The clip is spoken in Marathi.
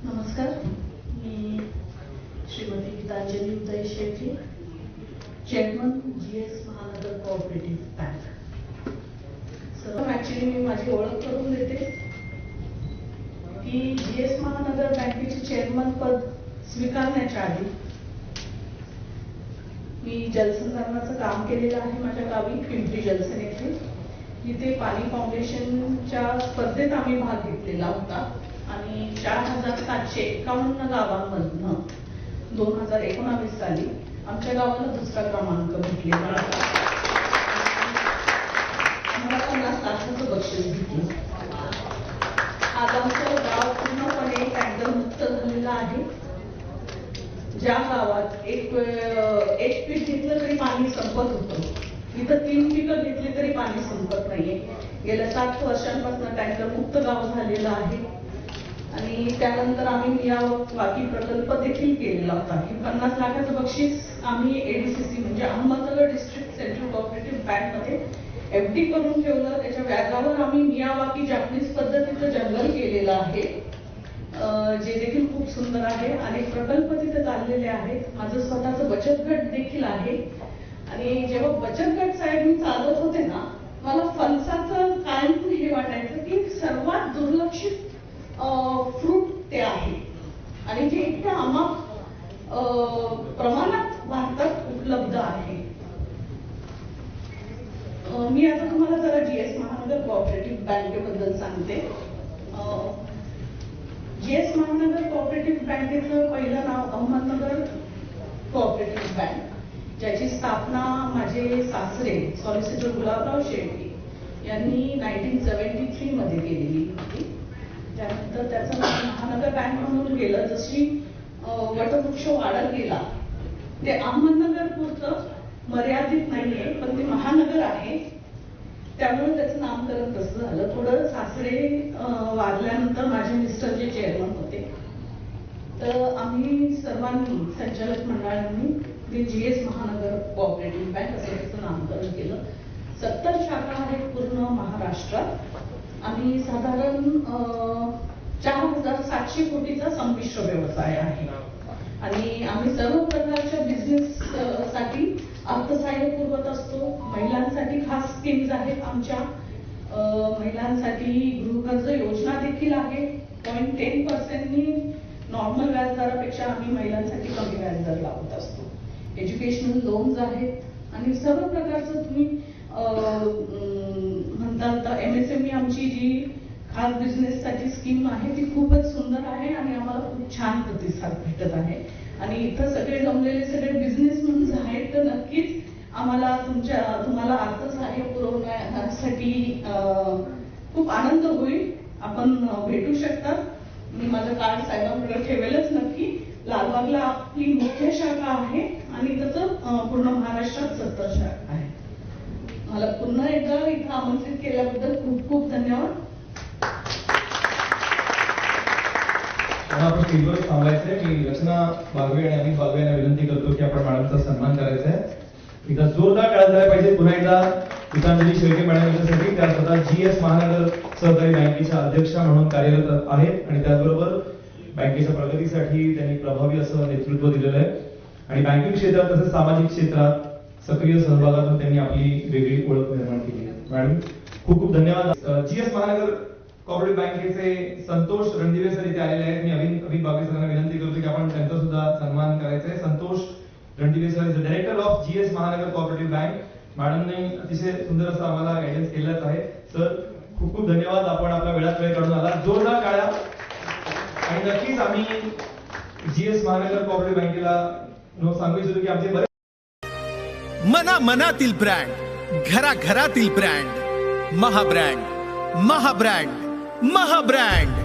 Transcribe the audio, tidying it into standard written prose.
नमस्कार, मी श्रीमती गीतांजली उदय शेट्टी, चेअरमन GS महानगर कोऑपरेटिव्ह बँक. सर, ऍक्च्युली मी माझी ओळख करून देते की GS महानगर बँकेचे चेअरमन पद स्वीकारण्याच्या आधी मी जलसंधारणाचं काम केलेलं आहे माझ्या गावी पिंपरी जलसन येथे. जिथे पाणी फाउंडेशनच्या स्पर्धेत आम्ही भाग घेतलेला होता आणि 4751 गावांमधनं 2019 साली आमच्या गावाला दुसरा क्रमांक भेटलेला होता. आम्हाला 50 लाखाचं बक्षीस भेटलं. आज आमचं गाव पूर्णपणे टँकर मुक्त झालेलं आहे. ज्या गावात एक पीक घेतलं तरी पाणी संपत होतं, इथं 3 पिकं घेतली तरी पाणी संपत नाहीये. गेल्या 7 वर्षांपासून टँकर मुक्त गाव झालेलं आहे. आणि त्यानंतर आम्ही मियावाकी प्रकल्प देखील केलेला होता. ही 50 लाखाचं बक्षीस आम्ही ADCC म्हणजे अहमदनगर डिस्ट्रिक्ट सेंट्रल कोऑपरेटिव्ह बँकमध्ये FD करून ठेवलं. त्याच्या व्याजावर आम्ही मियावाकी जापनीज पद्धतीचं जंगल केलेलं आहे, जे देखील खूप सुंदर आहे. अनेक प्रकल्प तिथे चाललेले आहेत. माझं स्वतःचं बचत गट देखील आहे. आणि जेव्हा बचत गट साहेब मी चालवत होते ना, मला फणसाचं कायम हे वाटायचं की सर्वात दुर्लक्षित फ्रूट ते आहे आणि जे इतक्या अमाप प्रमाणात भारतात उपलब्ध आहे. मी आता तुम्हाला जरा GS महानगर कोऑपरेटिव्ह बँकेबद्दल सांगते. GS महानगर कोऑपरेटिव्ह बँकेचं पहिलं नाव अहमदनगर कोऑपरेटिव्ह बँक, ज्याची स्थापना माझे सासरे सॉलिसिटर गुलाबराव शेट्टी यांनी 1973 मध्ये केलेली होती. त्यानंतर त्याचं नाव महानगर बँक म्हणून गेलं. जशी वटवृक्ष वाढत गेला ते अहमदनगर पुरतं मर्यादित नाहीये, पण ते महानगर आहे, त्यामुळे त्याचं नामकरण तसं झालं. थोडं सासरे वारल्यानंतर माझे मिस्टर जे चेअरमन होते, तर आम्ही सर्वांनी संचालक मंडळांनी ते GS महानगर कोऑपरेटिव्ह बँक असं त्याचं नामकरण केलं. 70 शाखा आहेत पूर्ण महाराष्ट्रात. आम्ही साधारण 4700 कोटीचा संमिश्र व्यवसाय आहे आणि आम्ही सर्व प्रकारच्या बिझनेस साठी अर्थसहाय्य पुरवत असतो. महिलांसाठी खास स्कीम्स आहेत आमच्या. महिलांसाठी गृहकर्ज योजना देखील आहे. 0.10% नॉर्मल व्याजदरापेक्षा आम्ही महिलांसाठी कमी व्याजदर लावत असतो. एज्युकेशनल लोन्स आहेत आणि सर्व प्रकारचं तुम्ही म्हणतात MSME आमची जी खास बिझनेस साठी स्कीम आहे ती खूपच सुंदर आहे आणि आम्हाला खूप छान प्रतिसाद भेटत आहे. आणि इथं सगळे जमलेले सगळे बिझनेसमॅन आहेत, तर नक्कीच आम्हाला तुम्हाला अर्थसहाय्य पुरवण्यासाठी खूप आनंद होईल. आपण भेटू शकता. मी माझं कार्ड साहेबांकडे ठेवेलच नक्की. लालबागला आपली मुख्य शाखा आहे आणि तसं पूर्ण महाराष्ट्रात 70 शाखा आहे. मला पुन्हा एकदा इथं आमंत्रित केल्याबद्दल खूप खूप धन्यवाद. आपण स्टेजवर थांबायचंय. मी रचना बागवे आणि अमित बागवे यांना विनंती करतो की आपण मॅडमचा सन्मान करायचा आहे. एकदा जोरदार टाळ्या झाल्या पाहिजे. पुन्हा एकदा गीतांजली शेळके मॅडम यांच्यासाठी. त्या स्वतः GS महानगर सहकारी बँकेच्या अध्यक्षा म्हणून कार्यरत आहेत आणि त्याचबरोबर बँकेच्या प्रगतीसाठी त्यांनी प्रभावी असं नेतृत्व दिलेलं आहे आणि बँकिंग क्षेत्रात तसेच सामाजिक क्षेत्रात सक्रिय सहभागातून त्यांनी आपली वेगळी ओळख निर्माण केली. मॅडम खूप खूप धन्यवाद. GS महानगर कोऑपरेटिव्ह बँकेचे संतोष रणदिवे सर इथे आलेले आहेत. मी अमित बागवे सरांना विनंती करतो की आपण त्यांचा सुद्धा सन्मान करायचा आहे. Santosh Randive sir is director of GS महानगर कोऑपरेटिव्ह बँक. मॅडमने अतिशय सुंदर असं आम्हाला गायडन्स केलंच आहे. सर खूप खूप धन्यवाद. आपण आपल्या वेळात वेळ काढून आला. जोरदार टाळ्या. आणि नक्कीच आम्ही GS महानगर कोऑपरेटिव्ह बँकेला सांगू इच्छितो की आमचे बरेच मनातील ब्रँड, घराघरातील ब्रँड, महाब्रँड, महाब्रँड, महाब्रँड.